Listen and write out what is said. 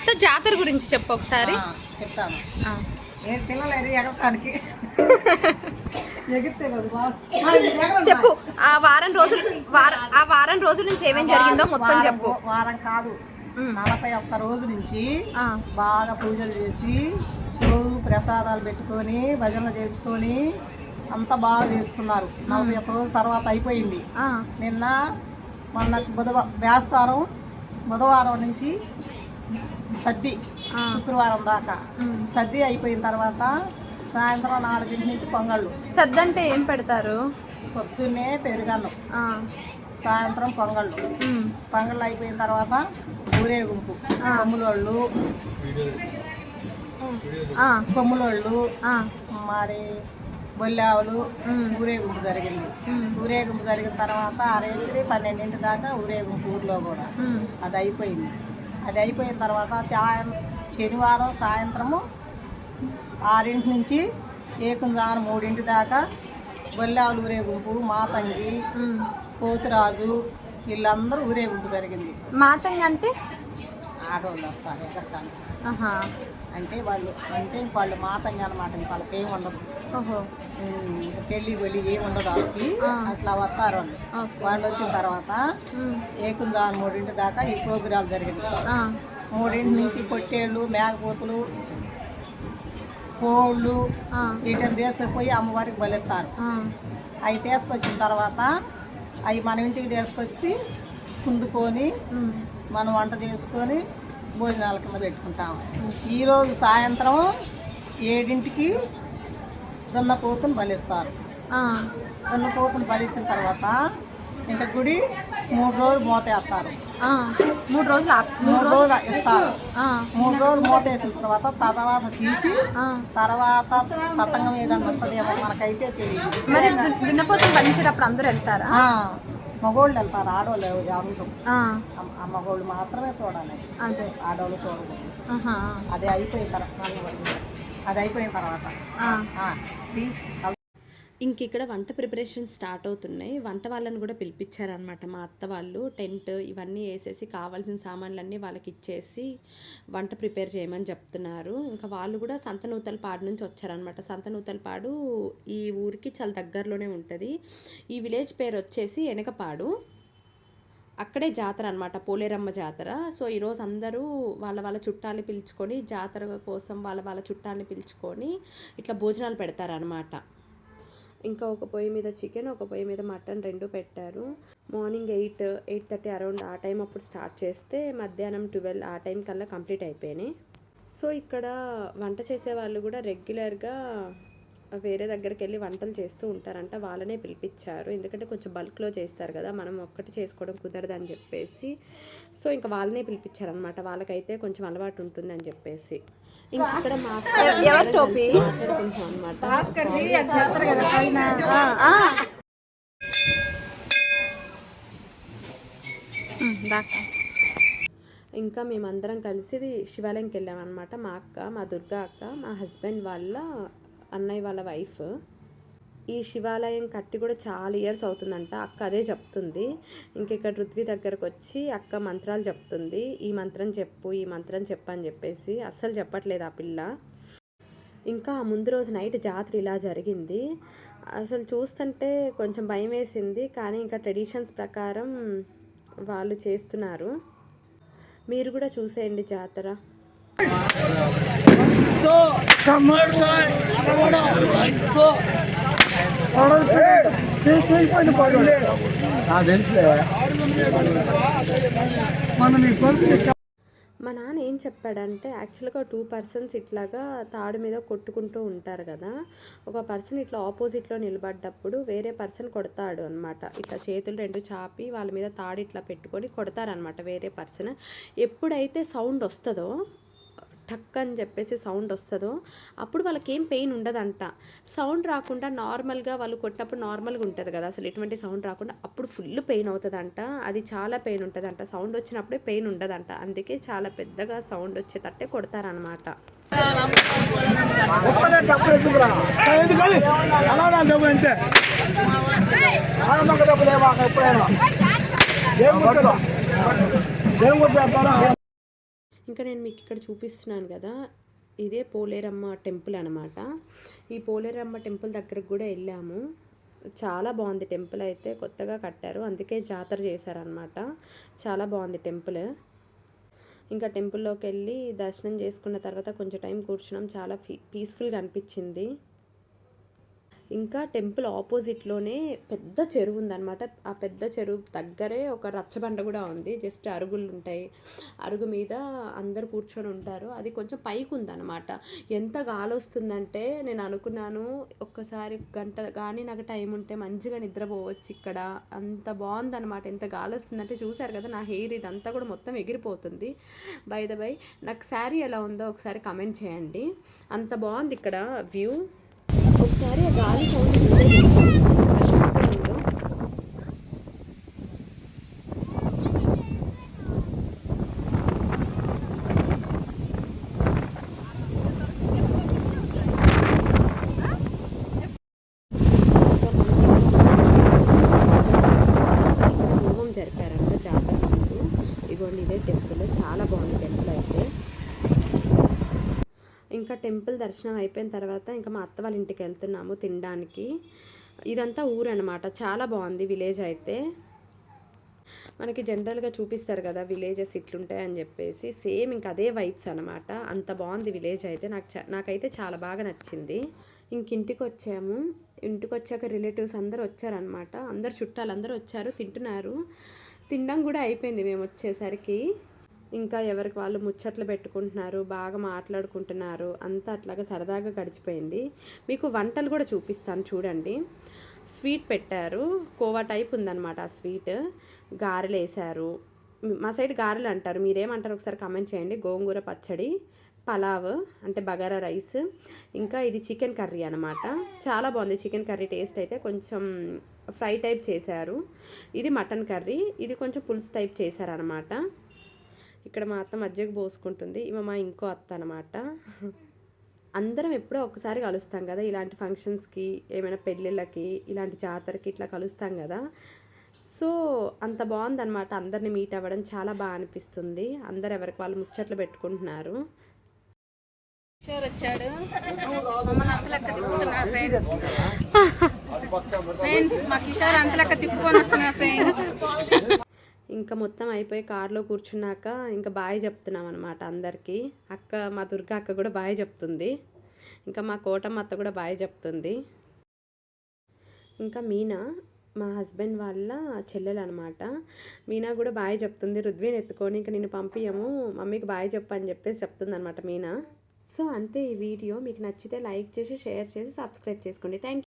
అత్త జాతర గురించి చెప్పు ఒకసారి. చెప్తాను. పిల్లలు ఎగరటానికి చెప్పు. ఆ వారం రోజుల నుంచి ఏమేం జరిగిందో మొత్తం చెప్పు. వారం కాదు, 41 రోజు నుంచి బాగా పూజలు చేసి రోజు ప్రసాదాలు పెట్టుకొని భజనలు చేసుకొని అంతా బాగా చేసుకున్నారు. 41 రోజు తర్వాత అయిపోయింది. మొన్న బుధవారం నుంచి సద్ది శుక్రవారం దాకా సద్ది అయిపోయిన తర్వాత సాయంత్రం 4 నుంచి పొంగళ్ళు. సద్ది అంటే ఏం పెడతారు? పొద్దున్నే పెరుగన్నం, సాయంత్రం పొంగళ్ళు అయిపోయిన తర్వాత ఊరేగింపు. కొమ్ములోళ్ళు మరి బొల్లావులు ఊరేగింపు జరిగింది. ఊరేగింపు జరిగిన తర్వాత 12 దాకా ఊరేగింపు ఊర్లో కూడా అది అయిపోయింది. అది అయిపోయిన తర్వాత శనివారం సాయంత్రము 6 నుంచి ఏకుంజాన 3 దాకా బొల్లావులు ఊరేగింపు, మాతంగి, పోతురాజు వీళ్ళందరూ ఊరేగింపు జరిగింది. మాతంగి అంటే ఆడవాళ్ళు వస్తారు ఎగరటానికి. అంటే వాళ్ళు మాతంగి అనమాట. వాళ్ళకి ఏమి ఉండదు, పెళ్ళి ఏమి ఉండదు వాళ్ళకి. అట్లా వస్తారు వాళ్ళు వచ్చిన తర్వాత ఏకుంజాన 3 దాకా ఈ ప్రోగ్రాం జరిగింది. 3 నుంచి పొట్టేళ్ళు, మేకపోతులు, కోళ్ళు వీటిని తీసుకుపోయి అమ్మవారికి బలెత్తారు. అవి తీసుకొచ్చిన తర్వాత అవి మన ఇంటికి తీసుకొచ్చి కుందుకొని మనం వంట చేసుకొని భోజనాల కింద పెట్టుకుంటాము. ఈరోజు సాయంత్రం 7ంటికి దున్నపోతుని బలిస్తారు. దున్నపోతుని బలిచ్చిన తర్వాత ఇంకా గుడి 3 రోజులు మూత వేస్తారు. 3 రోజులు ఇస్తారు. 3 రోజులు మూత వేసిన తర్వాత తీసి తర్వాత తతంగం ఏదన్నా ఉంటుందేమో మనకైతే తెలియదు. మరి దున్నపోతుని బలించేటప్పుడు అందరూ వెళ్తారా? మగోళ్ళు వెళ్తారు, ఆడవాళ్ళు ఎవరు. ఆ మగోళ్ళు మాత్రమే చూడాలి, ఆడవాళ్ళు చూడకూడదు. అది అయిపోయిన తర్వాత ఇంక ఇక్కడ వంట ప్రిపరేషన్ స్టార్ట్ అవుతున్నాయి. వంట వాళ్ళని కూడా పిలిపించారనమాట. మా అత్త వాళ్ళు టెంట్ ఇవన్నీ వేసేసి కావాల్సిన సామాన్లన్నీ వాళ్ళకి ఇచ్చేసి వంట ప్రిపేర్ చేయమని చెప్తున్నారు. ఇంకా వాళ్ళు కూడా సంతనూతలపాడు నుంచి వచ్చారనమాట. సంతనూతలపాడు ఈ ఊరికి చాలా దగ్గరలోనే ఉంటుంది. ఈ విలేజ్ పేరు వచ్చేసి ఎనకపాడు. అక్కడే జాతర అనమాట, పోలేరమ్మ జాతర. సో ఈరోజు అందరూ వాళ్ళ చుట్టాలని పిలుచుకొని జాతర కోసం వాళ్ళ చుట్టాలని పిలుచుకొని ఇట్లా భోజనాలు పెడతారనమాట. ఇంకా ఒక పొయ్యి మీద చికెన్, ఒక పొయ్యి మీద మటన్ 2 పెట్టారు. మార్నింగ్ 8:30 అరౌండ్ ఆ టైం అప్పుడు స్టార్ట్ చేస్తే మధ్యాహ్నం 12 ఆ టైం కల్లా కంప్లీట్ అయిపోయినాయి. సో ఇక్కడ వంట చేసే వాళ్ళు కూడా రెగ్యులర్గా వేరే దగ్గరికి వెళ్ళి వంటలు చేస్తూ ఉంటారంట. వాళ్ళనే పిలిపించారు, ఎందుకంటే కొంచెం బల్క్లో చేస్తారు కదా, మనం ఒక్కటి చేసుకోవడం కుదరదని చెప్పేసి. సో ఇంకా వాళ్ళనే పిలిపించారనమాట. వాళ్ళకైతే కొంచెం అలవాటు ఉంటుందని చెప్పేసి. ఇంకా ఇక్కడ ఎవరి టోపీ అనమాట. ఇంకా మేమందరం కలిసి శివాలయంకి వెళ్ళామన్నమాట. మా అక్క, మా దుర్గా అక్క, మా హస్బెండ్ వాళ్ళ అన్నయ్య వాళ్ళ వైఫ్. ఈ శివాలయం కట్టి కూడా చాలా ఇయర్స్ అవుతుందంట. అక్క అదే చెప్తుంది. ఇంక ఇక్కడ రుద్వి దగ్గరకు వచ్చి అక్క మంత్రాలు చెప్తుంది. ఈ మంత్రం చెప్పు, ఈ మంత్రం చెప్పు అని చెప్పేసి. అస్సలు చెప్పట్లేదు ఆ పిల్ల. ఇంకా ముందు రోజు నైట్ జాతర ఇలా జరిగింది. అసలు చూస్తుంటే కొంచెం భయం వేసింది, కానీ ఇంకా ట్రెడిషన్స్ ప్రకారం వాళ్ళు చేస్తున్నారు. మీరు కూడా చూసేయండి జాతర. మా నాన్న ఏం చెప్పాడంటే, యాక్చువల్గా 2 పర్సన్స్ ఇట్లాగా తాడు మీద కొట్టుకుంటూ ఉంటారు కదా, ఒక పర్సన్ ఇట్లా ఆపోజిట్లో నిలబడ్డప్పుడు వేరే పర్సన్ కొడతాడు అనమాట. ఇట్లా చేతులు 2 చాపి వాళ్ళ మీద తాడు ఇట్లా పెట్టుకొని కొడతారనమాట వేరే పర్సన్. ఎప్పుడైతే సౌండ్ వస్తుందో, టక్ అని చెప్పేసి సౌండ్ వస్తుందో, అప్పుడు వాళ్ళకి ఏం పెయిన్ ఉండదంట. సౌండ్ రాకుండా నార్మల్గా వాళ్ళు కొట్టినప్పుడు నార్మల్గా ఉంటుంది కదా, అసలు ఎటువంటి సౌండ్ రాకుండా అప్పుడు ఫుల్ పెయిన్ అవుతుందంట. అది చాలా పెయిన్ ఉంటుందంట. సౌండ్ వచ్చినప్పుడే పెయిన్ ఉండదంట. అందుకే చాలా పెద్దగా సౌండ్ వచ్చేటట్టే కొడతారనమాట. ఇంకా నేను మీకు ఇక్కడ చూపిస్తున్నాను కదా, ఇదే పోలేరమ్మ టెంపుల్ అనమాట. ఈ పోలేరమ్మ టెంపుల్ దగ్గరకు కూడా వెళ్ళాము. చాలా బాగుంది టెంపుల్ అయితే, కొత్తగా కట్టారు, అందుకే జాతర చేశారనమాట. చాలా బాగుంది టెంపుల్. ఇంకా టెంపుల్లోకి వెళ్ళి దర్శనం చేసుకున్న తర్వాత కొంచెం టైం కూర్చున్నాం. చాలా పీస్ఫుల్గా అనిపించింది. ఇంకా టెంపుల్ ఆపోజిట్లోనే పెద్ద చెరువు ఉందన్నమాట. ఆ పెద్ద చెరువు దగ్గరే ఒక రచ్చబండ కూడా ఉంది. జస్ట్ అరుగులు ఉంటాయి, అరుగు మీద అందరు కూర్చొని ఉంటారు. అది కొంచెం పైకి ఉందన్నమాట. ఎంత గాలి వస్తుందంటే నేను అనుకున్నాను ఒక్కసారి గంట కానీ నాకు టైం ఉంటే మంచిగా నిద్రపోవచ్చు ఇక్కడ, అంత బాగుందన్నమాట. ఎంత గాలి వస్తుందంటే చూసారు కదా, నా హెయిర్ ఇదంతా కూడా మొత్తం ఎగిరిపోతుంది. బై ద బై నాకు శారీ ఎలా ఉందో ఒకసారి కమెంట్ చేయండి. అంత బాగుంది ఇక్కడ వ్యూ. ఒకసారి ఆ గాలి సౌండ్ ప్రశాంతంగా ఉందో. హోమం జరిపారంట జాతర ముందు. ఇగోండి ఇదే టెంపుల్, చాలా బాగుంది టెంపుల్ అయితే. ఇంకా టెంపుల్ దర్శనం అయిపోయిన తర్వాత ఇంకా మా అత్త వాళ్ళ ఇంటికి వెళ్తున్నాము తినడానికి. ఇదంతా ఊరు అనమాట, చాలా బాగుంది విలేజ్ అయితే. మనకి జనరల్గా చూపిస్తారు కదా విలేజెస్ ఇట్లుంటాయి అని చెప్పేసి, సేమ్ ఇంకా అదే వైబ్స్ అనమాట. అంత బాగుంది విలేజ్ అయితే. నాకైతే చాలా బాగా నచ్చింది. ఇంక ఇంటికి వచ్చాము. ఇంటికి వచ్చాక రిలేటివ్స్ అందరూ వచ్చారనమాట. అందరు చుట్టాలు అందరూ వచ్చారు, తింటున్నారు. తినడం కూడా అయిపోయింది మేము వచ్చేసరికి. ఇంకా ఎవరికి వాళ్ళు ముచ్చట్లు పెట్టుకుంటున్నారు, బాగా మాట్లాడుకుంటున్నారు, అంతా అట్లాగా సరదాగా గడిచిపోయింది. మీకు వంటలు కూడా చూపిస్తాను చూడండి. స్వీట్ పెట్టారు, కోవా టైప్ ఉందన్నమాట ఆ స్వీట్. గారెలు వేసారు, మా సైడ్ గారెలు అంటారు, మీరేమంటారు ఒకసారి కమెంట్ చేయండి. గోంగూర పచ్చడి, పలావ్ అంటే బగారా రైస్, ఇంకా ఇది చికెన్ కర్రీ అనమాట. చాలా బాగుంది చికెన్ కర్రీ. టేస్ట్ అయితే కొంచెం ఫ్రై టైప్ చేశారు. ఇది మటన్ కర్రీ, ఇది కొంచెం పులుసు టైప్ చేశారనమాట. ఇక్కడ మా అత్త మధ్యకు పోసుకుంటుంది, ఈమె మా ఇంకో అత్త అనమాట. అందరం ఎప్పుడో ఒకసారి కలుస్తాం కదా ఇలాంటి ఫంక్షన్స్కి, ఏమైనా పెళ్ళిళ్ళకి, ఇలాంటి జాతరకి ఇట్లా కలుస్తాం కదా. సో అంత బాగుందన్నమాట, అందరిని మీట్ అవ్వడం చాలా బాగా అనిపిస్తుంది. అందరు ఎవరికి వాళ్ళు ముచ్చట్లు పెట్టుకుంటున్నారు. కిషోర్ వచ్చాడు, మమ్మల్ని అంతలెక్క తిప్పుతున్నారు ఫ్రెండ్స్. మా కిషోర్ అంతలెక్క తిప్పుకొని వస్తున్నారు ఫ్రెండ్స్. ఇంకా మొత్తం అయిపోయి కారులో కూర్చున్నాక ఇంకా బాయ్ చెప్తున్నాం అనమాట అందరికీ. అక్క, మా దుర్గా అక్క కూడా బాయ్ చెప్తుంది. ఇంకా మా కోటమ్మ అత్త కూడా బాయ్ చెప్తుంది. ఇంకా మీనా మా హస్బెండ్ వాళ్ళ చెల్లెలు అనమాట. మీనా కూడా బాయ్ చెప్తుంది. రుద్వీని ఎత్తుకొని ఇంకా నేను పంపించము, మమ్మీకి బాయ్ చెప్పని చెప్పేసి చెప్తుంది అనమాట మీనా. సో అంతే ఈ వీడియో. మీకు నచ్చితే లైక్ చేసి, షేర్ చేసి, సబ్స్క్రైబ్ చేసుకోండి. Thank you.